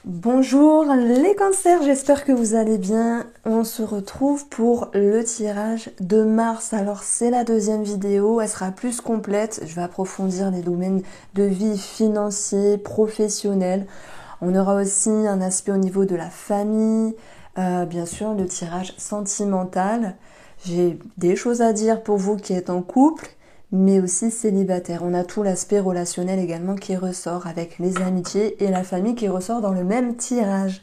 Bonjour les cancers, j'espère que vous allez bien. On se retrouve pour le tirage de mars. Alors c'est la deuxième vidéo, elle sera plus complète. Je vais approfondir les domaines de vie financiers, professionnels. On aura aussi un aspect au niveau de la famille, bien sûr le tirage sentimental. J'ai des choses à dire pour vous qui êtes en couple, mais aussi célibataire. On a tout l'aspect relationnel également qui ressort avec les amitiés et la famille qui ressort dans le même tirage.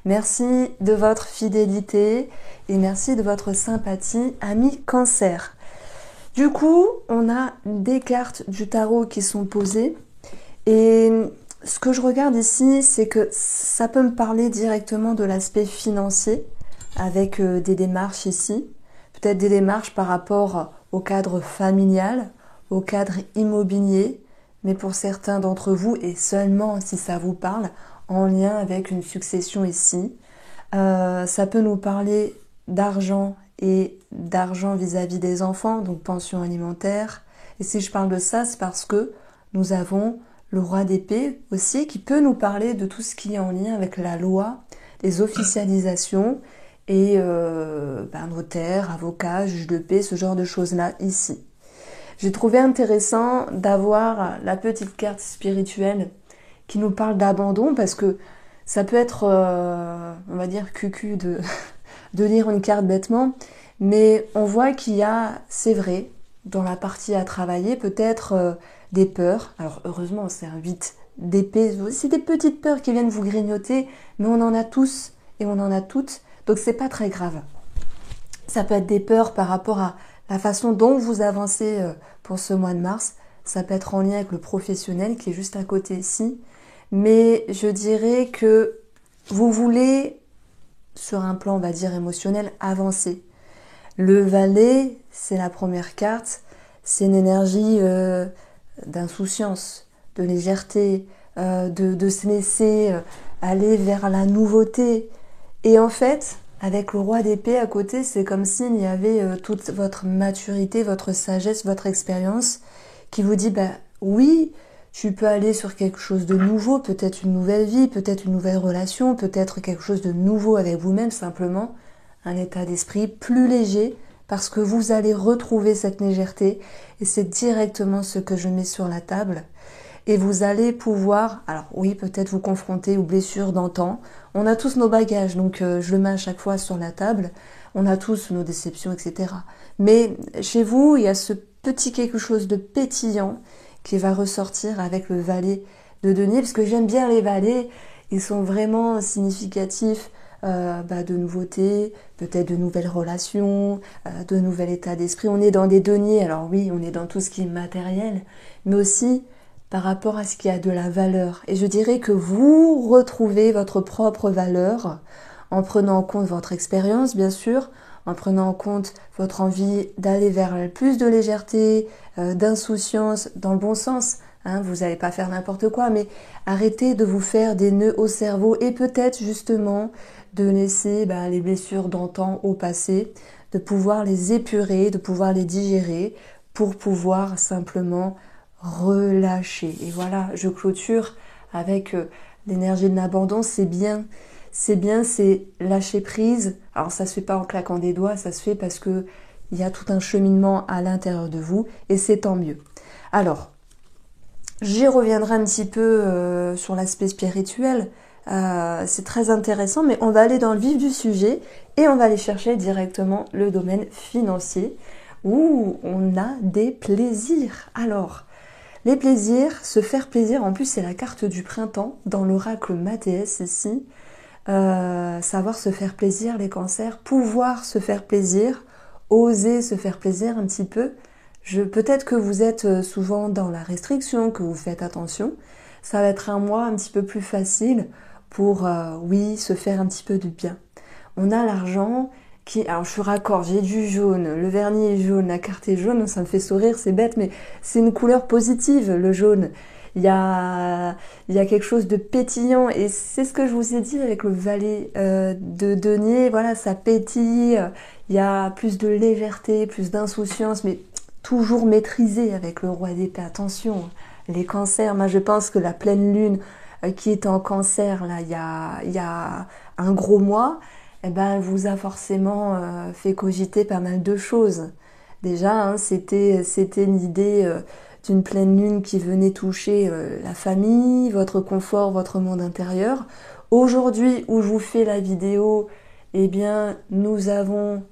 Merci de votre fidélité et merci de votre sympathie, amis cancer. Du coup, on a des cartes du tarot qui sont posées et ce que je regarde ici, c'est que ça peut me parler directement de l'aspect financier avec des démarches ici. Peut-être des démarches par rapport au cadre familial, au cadre immobilier, mais pour certains d'entre vous, et seulement si ça vous parle, en lien avec une succession ici. Ça peut nous parler d'argent et d'argent vis-à-vis des enfants, donc pension alimentaire. Et si je parle de ça, c'est parce que nous avons le roi d'épée aussi qui peut nous parler de tout ce qui est en lien avec la loi, les officialisations, et notaire, avocat, juge de paix, ce genre de choses-là ici. J'ai trouvé intéressant d'avoir la petite carte spirituelle qui nous parle d'abandon parce que ça peut être, on va dire, cucu de lire une carte bêtement, mais on voit qu'il y a, c'est vrai, dans la partie à travailler, peut-être des peurs. Alors heureusement, c'est un 8 d'épée, c'est des petites peurs qui viennent vous grignoter, mais on en a tous et on en a toutes. Donc c'est pas très grave. Ça peut être des peurs par rapport à la façon dont vous avancez pour ce mois de mars. Ça peut être en lien avec le professionnel qui est juste à côté ici. Mais je dirais que vous voulez, sur un plan on va dire émotionnel, avancer. Le valet, c'est la première carte. C'est une énergie d'insouciance, de légèreté, de se laisser aller vers la nouveauté. Et en fait, avec le roi d'épée à côté, c'est comme s'il y avait toute votre maturité, votre sagesse, votre expérience qui vous dit, oui, tu peux aller sur quelque chose de nouveau, peut-être une nouvelle vie, peut-être une nouvelle relation, peut-être quelque chose de nouveau avec vous-même, simplement un état d'esprit plus léger parce que vous allez retrouver cette légèreté et c'est directement ce que je mets sur la table. Et vous allez pouvoir, alors oui, peut-être vous confronter aux blessures d'antan. On a tous nos bagages, donc je le mets à chaque fois sur la table. On a tous nos déceptions, etc. Mais chez vous, il y a ce petit quelque chose de pétillant qui va ressortir avec le valet de denier, parce que j'aime bien les valets, ils sont vraiment significatifs de nouveautés, peut-être de nouvelles relations, de nouvel état d'esprit. On est dans des deniers, alors oui, on est dans tout ce qui est matériel, mais aussi par rapport à ce qui a de la valeur. Et je dirais que vous retrouvez votre propre valeur en prenant en compte votre expérience, bien sûr, en prenant en compte votre envie d'aller vers plus de légèreté, d'insouciance, dans le bon sens. Hein, vous n'allez pas faire n'importe quoi, mais arrêtez de vous faire des nœuds au cerveau et peut-être justement de laisser les blessures d'antan au passé, de pouvoir les épurer, de pouvoir les digérer pour pouvoir simplement relâcher. Et voilà, je clôture avec l'énergie de l'abandon. C'est bien, c'est lâcher prise. Alors ça se fait pas en claquant des doigts, ça se fait parce que il y a tout un cheminement à l'intérieur de vous et c'est tant mieux. Alors, j'y reviendrai un petit peu sur l'aspect spirituel. C'est très intéressant, mais on va aller dans le vif du sujet et on va aller chercher directement le domaine financier où on a des plaisirs. Alors, les plaisirs, se faire plaisir, en plus c'est la carte du printemps dans l'oracle Mathéès ici. Savoir se faire plaisir, les cancers, pouvoir se faire plaisir, oser se faire plaisir un petit peu. Peut-être que vous êtes souvent dans la restriction, que vous faites attention. Ça va être un mois un petit peu plus facile pour, oui, se faire un petit peu de bien. On a l'argent qui, alors je suis raccord, j'ai du jaune, le vernis est jaune, la carte est jaune, ça me fait sourire, c'est bête, mais c'est une couleur positive, le jaune. Il y a quelque chose de pétillant et c'est ce que je vous ai dit avec le valet de denier, voilà, ça pétille, il y a plus de légèreté, plus d'insouciance, mais toujours maîtrisé avec le roi d'épée. Attention, les cancers, moi je pense que la pleine lune qui est en cancer là il y a un gros mois, eh ben, elle vous a forcément fait cogiter pas mal de choses. Déjà, hein, c'était l'idée d'une pleine lune qui venait toucher la famille, votre confort, votre monde intérieur. Aujourd'hui, où je vous fais la vidéo, eh bien, nous avons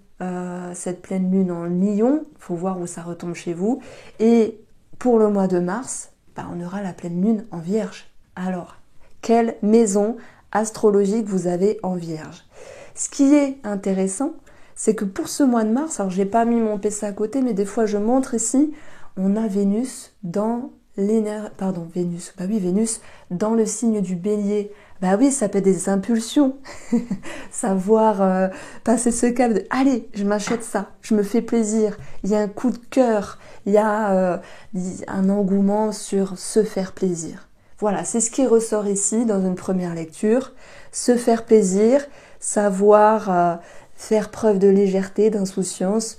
cette pleine lune en Lion. Il faut voir où ça retombe chez vous. Et pour le mois de mars, bah, on aura la pleine lune en Vierge. Alors, quelle maison astrologique vous avez en Vierge? Ce qui est intéressant, c'est que pour ce mois de mars, alors j'ai pas mis mon PC à côté, mais des fois je montre ici, on a Vénus dans Vénus dans le signe du Bélier. Bah oui, ça peut être des impulsions. Savoir passer ce cap de allez, je m'achète ça, je me fais plaisir. Il y a un coup de cœur, il y a un engouement sur se faire plaisir. Voilà, c'est ce qui ressort ici dans une première lecture. Se faire plaisir, savoir faire preuve de légèreté, d'insouciance,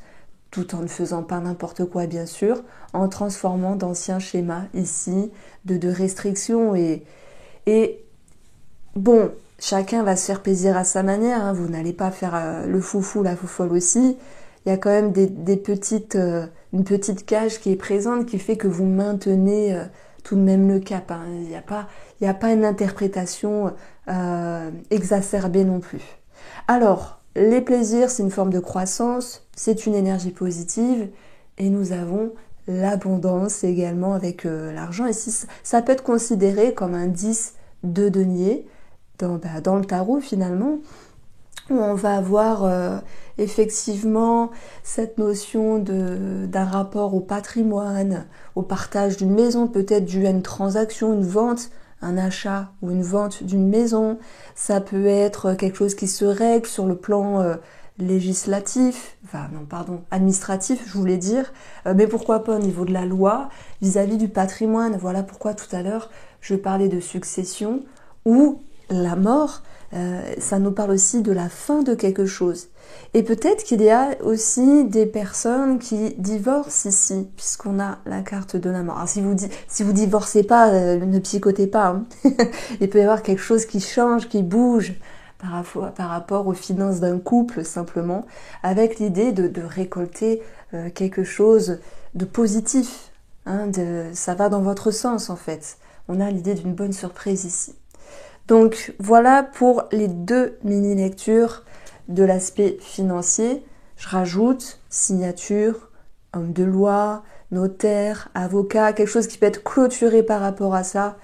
tout en ne faisant pas n'importe quoi bien sûr, en transformant d'anciens schémas ici, de restrictions et bon, chacun va se faire plaisir à sa manière, hein, vous n'allez pas faire le foufou, la foufolle aussi, il y a quand même une petite cage qui est présente qui fait que vous maintenez tout de même le cap, hein. Il n'y a pas une interprétation exacerbée non plus. Alors, les plaisirs, c'est une forme de croissance, c'est une énergie positive, et nous avons l'abondance également avec l'argent. Et ça peut être considéré comme un 10 de denier dans le tarot finalement, où on va avoir effectivement cette notion d'un rapport au patrimoine, au partage d'une maison, peut-être dû à une transaction, une vente, un achat ou une vente d'une maison. Ça peut être quelque chose qui se règle sur le plan législatif, administratif, je voulais dire, mais pourquoi pas au niveau de la loi, vis-à-vis du patrimoine. Voilà pourquoi tout à l'heure, je parlais de succession ou la mort. Ça nous parle aussi de la fin de quelque chose. Et peut-être qu'il y a aussi des personnes qui divorcent ici, puisqu'on a la carte de la mort. Alors si vous divorcez pas, ne psychotez pas, hein. Il peut y avoir quelque chose qui change, qui bouge par rapport aux finances d'un couple simplement, avec l'idée de récolter quelque chose de positif. Hein, ça va dans votre sens en fait. On a l'idée d'une bonne surprise ici. Donc voilà pour les deux mini-lectures de l'aspect financier. Je rajoute signature, homme de loi, notaire, avocat, quelque chose qui peut être clôturé par rapport à ça.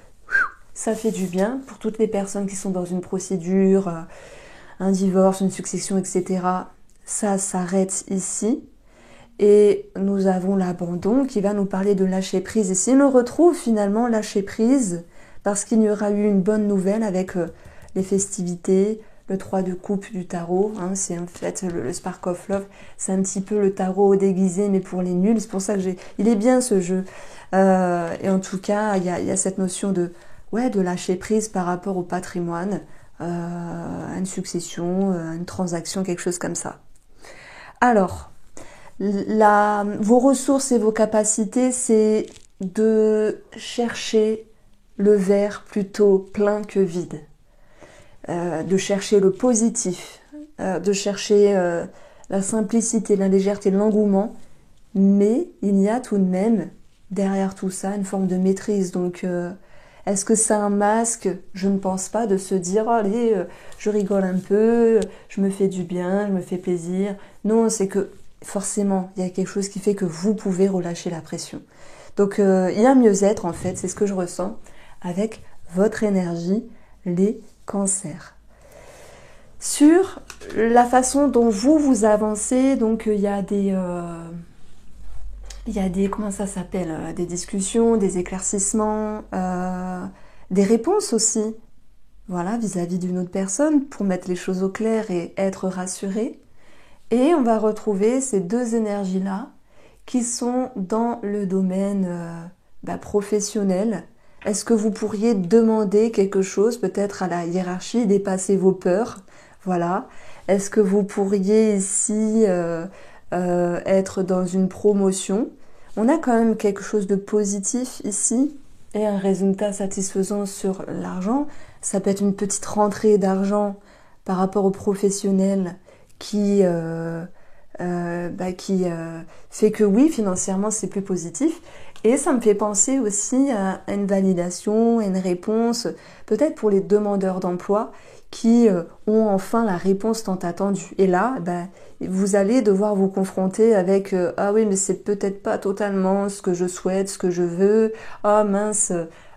Ça fait du bien pour toutes les personnes qui sont dans une procédure, un divorce, une succession, etc. Ça s'arrête ici. Et nous avons l'abandon qui va nous parler de lâcher prise. Et si on retrouve finalement lâcher prise, parce qu'il y aura eu une bonne nouvelle avec les festivités, le 3 de coupe du tarot, hein, c'est en fait le Spark of Love, c'est un petit peu le tarot déguisé mais pour les nuls, c'est pour ça que il est bien ce jeu. Et en tout cas, il y a cette notion de lâcher prise par rapport au patrimoine, à une succession, à une transaction, quelque chose comme ça. Alors, vos ressources et vos capacités, c'est de chercher le verre plutôt plein que vide, de chercher le positif, de chercher la simplicité, la légèreté, l'engouement, mais il y a tout de même derrière tout ça une forme de maîtrise. Donc est-ce que c'est un masque? Je ne pense pas, de se dire allez, je rigole un peu, je me fais du bien, je me fais plaisir. Non, c'est que forcément il y a quelque chose qui fait que vous pouvez relâcher la pression. Donc il y a un mieux-être en fait, c'est ce que je ressens avec votre énergie, les cancers. Sur la façon dont vous avancez, donc il y a des comment ça s'appelle, des discussions, des éclaircissements, des réponses aussi, voilà, vis-à-vis d'une autre personne pour mettre les choses au clair et être rassuré. Et on va retrouver ces deux énergies-là qui sont dans le domaine professionnel. Est-ce que vous pourriez demander quelque chose, peut-être à la hiérarchie, dépasser vos peurs? Voilà. Est-ce que vous pourriez ici être dans une promotion? On a quand même quelque chose de positif ici. et un résultat satisfaisant sur l'argent. Ça peut être une petite rentrée d'argent par rapport au professionnel qui fait que oui, financièrement, c'est plus positif. Et ça me fait penser aussi à une validation, à une réponse, peut-être pour les demandeurs d'emploi qui ont enfin la réponse tant attendue. Et là, vous allez devoir vous confronter avec ah oui, mais c'est peut-être pas totalement ce que je souhaite, ce que je veux. Ah mince,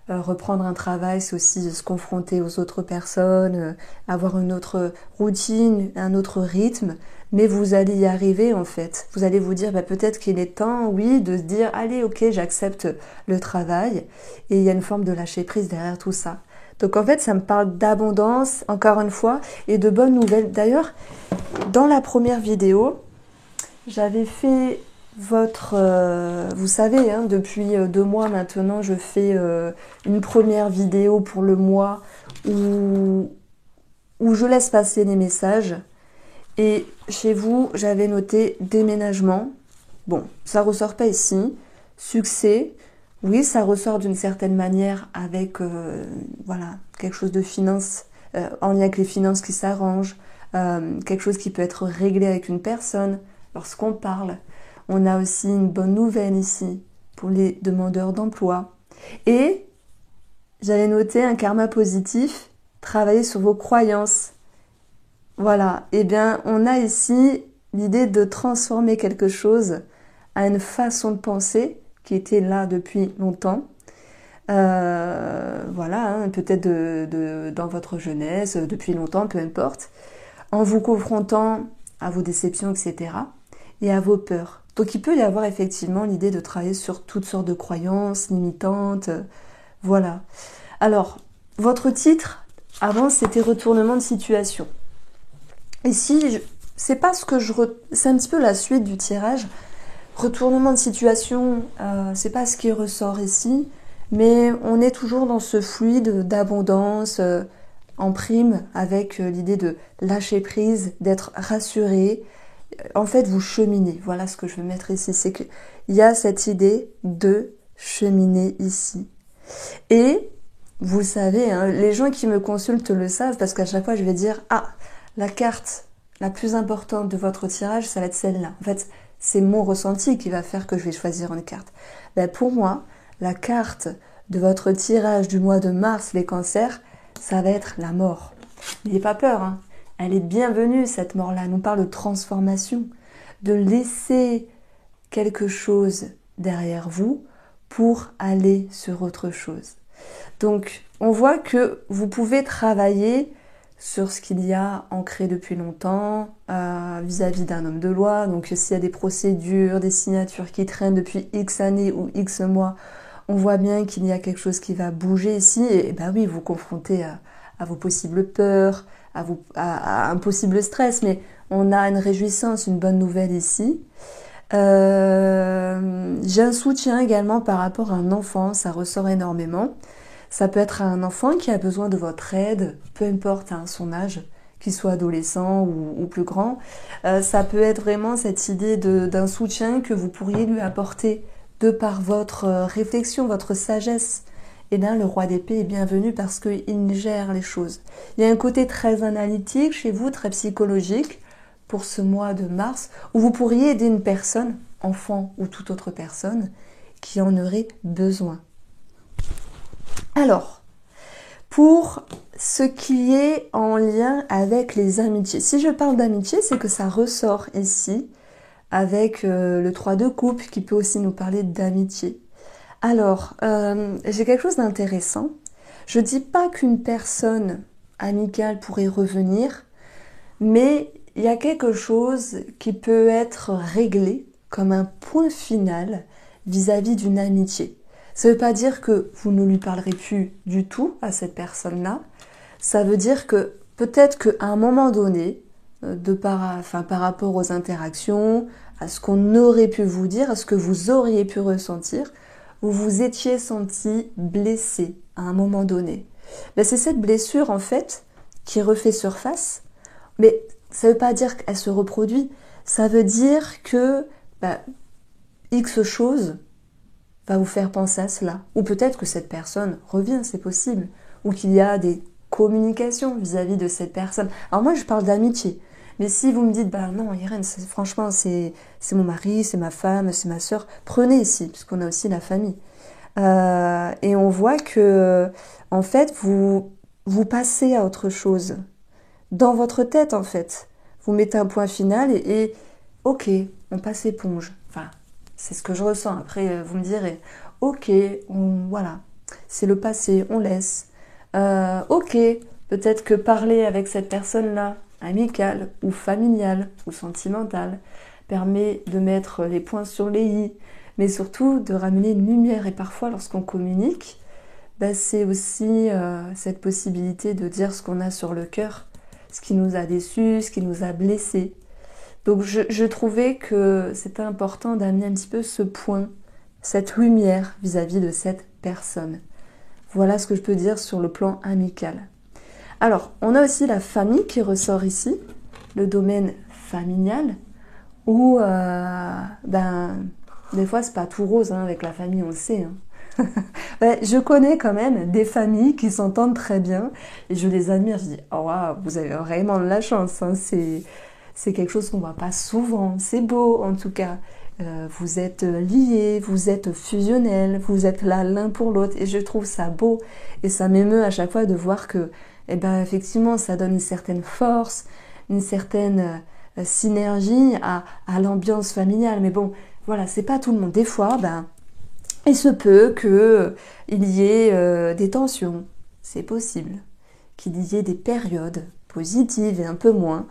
reprendre un travail, c'est aussi se confronter aux autres personnes, avoir une autre routine, un autre rythme. Mais vous allez y arriver en fait. Vous allez vous dire peut-être qu'il est temps, oui, de se dire allez, ok, j'accepte le travail. Et il y a une forme de lâcher prise derrière tout ça. Donc en fait, ça me parle d'abondance, encore une fois, et de bonnes nouvelles. D'ailleurs, dans la première vidéo, j'avais fait votre... vous savez, hein, depuis 2 mois maintenant, je fais une première vidéo pour le mois où je laisse passer les messages. Et chez vous, j'avais noté déménagement. Bon, ça ressort pas ici. Succès. Oui, ça ressort d'une certaine manière avec voilà, quelque chose de finance, en lien avec les finances qui s'arrangent, quelque chose qui peut être réglé avec une personne lorsqu'on parle. On a aussi une bonne nouvelle ici pour les demandeurs d'emploi. Et j'avais noté un karma positif, travailler sur vos croyances. Voilà, eh bien, on a ici l'idée de transformer quelque chose à une façon de penser qui était là depuis longtemps. Voilà, hein, peut-être dans votre jeunesse, depuis longtemps, peu importe, en vous confrontant à vos déceptions, etc. et à vos peurs. Donc il peut y avoir effectivement l'idée de travailler sur toutes sortes de croyances limitantes. Voilà. Alors, votre titre, avant, c'était retournement de situation. Ici, c'est pas ce que c'est un petit peu la suite du tirage. Retournement de situation, c'est pas ce qui ressort ici, mais on est toujours dans ce fluide d'abondance en prime avec l'idée de lâcher prise, d'être rassuré. En fait, vous cheminez. Voilà ce que je veux mettre ici, c'est qu'il y a cette idée de cheminer ici. Et vous savez, hein, les gens qui me consultent le savent parce qu'à chaque fois, je vais dire ah, la carte la plus importante de votre tirage, ça va être celle-là. En fait, c'est mon ressenti qui va faire que je vais choisir une carte. Pour moi, la carte de votre tirage du mois de mars, les cancers, ça va être la mort. N'ayez pas peur, hein. Elle est bienvenue, cette mort-là. Elle nous parle de transformation, de laisser quelque chose derrière vous pour aller sur autre chose. Donc, on voit que vous pouvez travailler sur ce qu'il y a ancré depuis longtemps vis-à-vis d'un homme de loi. Donc s'il y a des procédures, des signatures qui traînent depuis X années ou X mois, on voit bien qu'il y a quelque chose qui va bouger ici. Et oui, vous confrontez à vos possibles peurs, à un possible stress, mais on a une réjouissance, une bonne nouvelle ici. J'ai un soutien également par rapport à un enfant, ça ressort énormément. Ça peut être un enfant qui a besoin de votre aide, peu importe hein, son âge, qu'il soit adolescent ou plus grand. Ça peut être vraiment cette idée d'un soutien que vous pourriez lui apporter de par votre réflexion, votre sagesse. Et là, le roi d'épée est bienvenu parce qu'il gère les choses. Il y a un côté très analytique chez vous, très psychologique, pour ce mois de mars, où vous pourriez aider une personne, enfant ou toute autre personne, qui en aurait besoin. Alors, pour ce qui est en lien avec les amitiés, si je parle d'amitié, c'est que ça ressort ici avec le 3 de coupe qui peut aussi nous parler d'amitié. Alors, j'ai quelque chose d'intéressant. Je dis pas qu'une personne amicale pourrait revenir, mais il y a quelque chose qui peut être réglé comme un point final vis-à-vis d'une amitié. Ça ne veut pas dire que vous ne lui parlerez plus du tout à cette personne-là. Ça veut dire que peut-être qu'à un moment donné, par rapport aux interactions, à ce qu'on aurait pu vous dire, à ce que vous auriez pu ressentir, vous vous étiez senti blessé à un moment donné. C'est cette blessure en fait qui refait surface, mais ça ne veut pas dire qu'elle se reproduit. Ça veut dire que X chose va vous faire penser à cela. Ou peut-être que cette personne revient, c'est possible. Ou qu'il y a des communications vis-à-vis de cette personne. Alors moi, je parle d'amitié. Mais si vous me dites, bah non, Irène, franchement, c'est mon mari, c'est ma femme, c'est ma sœur, prenez ici, puisqu'on a aussi la famille. Et on voit que, en fait, vous passez à autre chose. Dans votre tête, en fait. Vous mettez un point final et ok, on passe l'éponge. Enfin, c'est ce que je ressens. Après, vous me direz, ok, voilà, c'est le passé, on laisse. Ok, peut-être que parler avec cette personne-là, amicale ou familiale ou sentimentale, permet de mettre les points sur les i, mais surtout de ramener une lumière. Et parfois, lorsqu'on communique, ben, c'est aussi cette possibilité de dire ce qu'on a sur le cœur, ce qui nous a déçus, ce qui nous a blessés. Donc je trouvais que c'était important d'amener un petit peu ce point, cette lumière vis-à-vis de cette personne. Voilà ce que je peux dire sur le plan amical. Alors, on a aussi la famille qui ressort ici, le domaine familial, où des fois c'est pas tout rose hein, avec la famille, on le sait. Hein. Je connais quand même des familles qui s'entendent très bien et je les admire. Je dis, oh wow, vous avez vraiment de la chance. Hein. C'est quelque chose qu'on voit pas souvent. C'est beau en tout cas. Vous êtes liés, vous êtes fusionnels, vous êtes là l'un pour l'autre et je trouve ça beau et ça m'émeut à chaque fois de voir que effectivement ça donne une certaine force, une certaine synergie à l'ambiance familiale. Mais bon, voilà, c'est pas tout le monde. Des fois, il se peut qu'il y ait des tensions, c'est possible, qu'il y ait des périodes positives et un peu moins.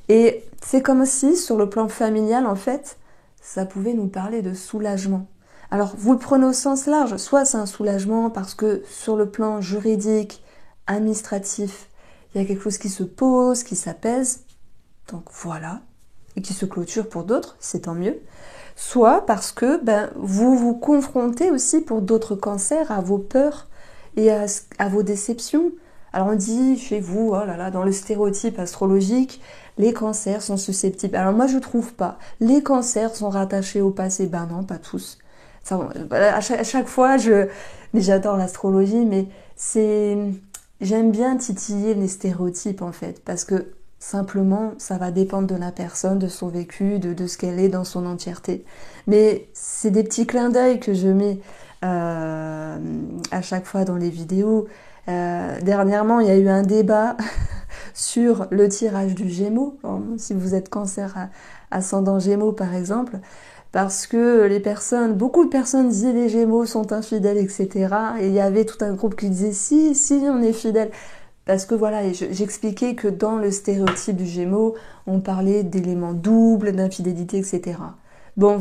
Et c'est comme si, sur le plan familial, en fait, ça pouvait nous parler de soulagement. Alors, vous le prenez au sens large, soit c'est un soulagement parce que sur le plan juridique, administratif, il y a quelque chose qui se pose, qui s'apaise, donc voilà, et qui se clôture pour d'autres, c'est tant mieux. Soit parce que vous vous confrontez aussi pour d'autres cancers à vos peurs et à vos déceptions. Alors on dit chez vous, oh là là, dans le stéréotype astrologique, les cancers sont susceptibles. Alors moi je trouve pas. Les cancers sont rattachés au passé. Ben non, pas tous. Ça, à chaque fois, mais j'adore l'astrologie, mais j'aime bien titiller les stéréotypes en fait, parce que simplement, ça va dépendre de la personne, de son vécu, de ce qu'elle est dans son entièreté. Mais c'est des petits clins d'œil que je mets à chaque fois dans les vidéos. Dernièrement, il y a eu un débat sur le tirage du Gémeaux, si vous êtes cancer ascendant Gémeaux par exemple, parce que beaucoup de personnes disaient les Gémeaux sont infidèles, etc. Et il y avait tout un groupe qui disait si, on est fidèle. Parce que voilà, j'expliquais que dans le stéréotype du Gémeaux, on parlait d'éléments doubles, d'infidélité, etc. Bon,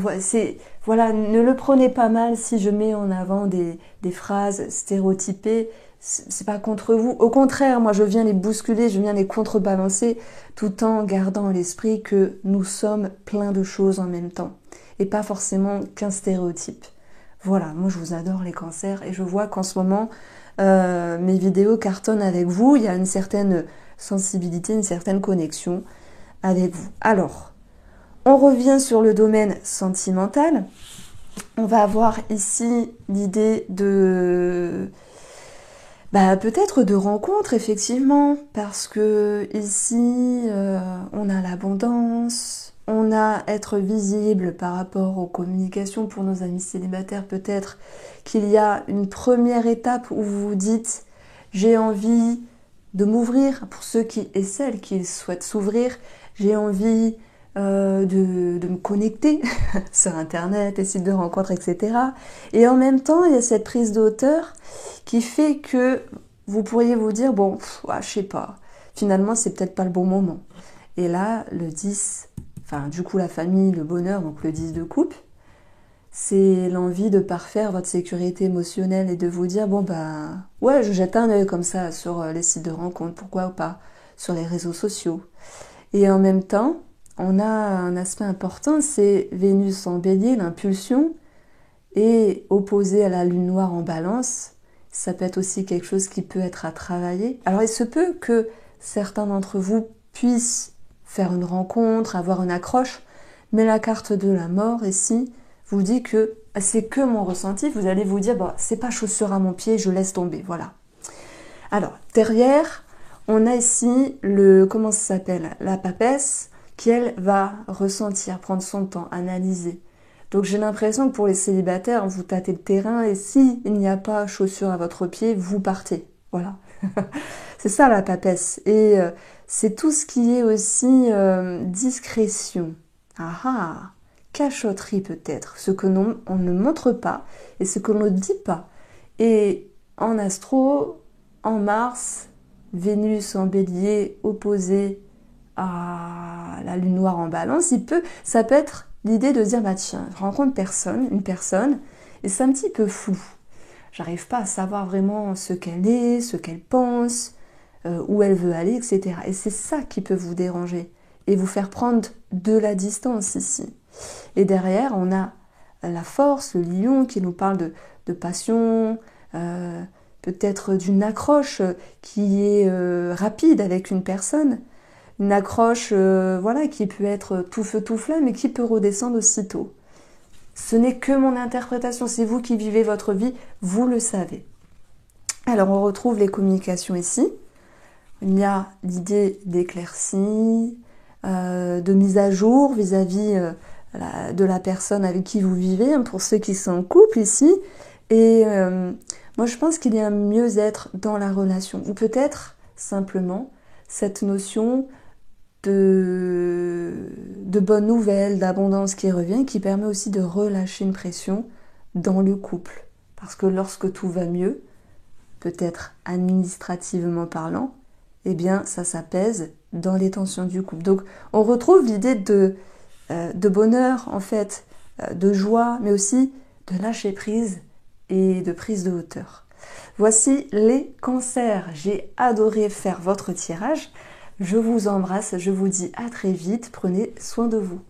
voilà, ne le prenez pas mal si je mets en avant des phrases stéréotypées. C'est pas contre vous. Au contraire, moi je viens les bousculer, je viens les contrebalancer, tout en gardant à l'esprit que nous sommes plein de choses en même temps. Et pas forcément qu'un stéréotype. Voilà, moi je vous adore les cancers et je vois qu'en ce moment, mes vidéos cartonnent avec vous. Il y a une certaine sensibilité, une certaine connexion avec vous. Alors, on revient sur le domaine sentimental. On va avoir ici l'idée de... peut-être de rencontres, effectivement, parce que ici, on a l'abondance, on a être visible par rapport aux communications pour nos amis célibataires, peut-être qu'il y a une première étape où vous vous dites « j'ai envie de m'ouvrir » pour ceux et celles qui souhaitent s'ouvrir, j'ai envie de me connecter sur Internet, les sites de rencontres, etc. Et en même temps, il y a cette prise de hauteur qui fait que vous pourriez vous dire, bon, je sais pas, finalement, c'est peut-être pas le bon moment. Et là, le 10, du coup, la famille, le bonheur, donc le 10 de coupe, c'est l'envie de parfaire votre sécurité émotionnelle et de vous dire, je jette un œil comme ça sur les sites de rencontres, pourquoi pas, sur les réseaux sociaux. Et en même temps, on a un aspect important, c'est Vénus en bélier, l'impulsion, et opposé à la lune noire en balance, ça peut être aussi quelque chose qui peut être à travailler. Alors il se peut que certains d'entre vous puissent faire une rencontre, avoir une accroche, mais la carte de la mort ici vous dit que c'est que mon ressenti, vous allez vous dire, bah, c'est pas chaussure à mon pied, je laisse tomber, voilà. Alors, derrière, on a ici comment ça s'appelle? La papesse, qui elle va ressentir, prendre son temps, analyser. Donc j'ai l'impression que pour les célibataires, vous tâtez le terrain et s'il n'y a pas chaussure à votre pied, vous partez. Voilà. C'est ça la papesse. Et c'est tout ce qui est aussi discrétion. Ah ah, cachotterie peut-être. Ce que on ne montre pas et ce que l'on ne dit pas. Et en astro, en Mars, Vénus en bélier opposée à la lune noire en balance, ça peut être l'idée de dire, bah tiens, je rencontre une personne, et c'est un petit peu flou. J'arrive pas à savoir vraiment ce qu'elle est, ce qu'elle pense, où elle veut aller, etc. Et c'est ça qui peut vous déranger et vous faire prendre de la distance ici. Et derrière, on a la force, le lion qui nous parle de passion, peut-être d'une accroche qui est rapide avec une personne, une accroche voilà, qui peut être tout feu tout flamme mais qui peut redescendre aussitôt. Ce n'est que mon interprétation, c'est vous qui vivez votre vie, vous le savez. Alors on retrouve les communications ici. Il y a l'idée d'éclaircie, de mise à jour vis-à-vis de la personne avec qui vous vivez, hein, pour ceux qui sont en couple ici. Et moi je pense qu'il y a un mieux-être dans la relation, ou peut-être simplement cette notion de bonnes nouvelles, d'abondance qui revient, qui permet aussi de relâcher une pression dans le couple. Parce que lorsque tout va mieux, peut-être administrativement parlant, eh bien ça s'apaise dans les tensions du couple. Donc on retrouve l'idée de bonheur en fait, de joie, mais aussi de lâcher prise et de prise de hauteur. Voici les cancers. J'ai adoré faire votre tirage. Je vous embrasse, je vous dis à très vite, prenez soin de vous.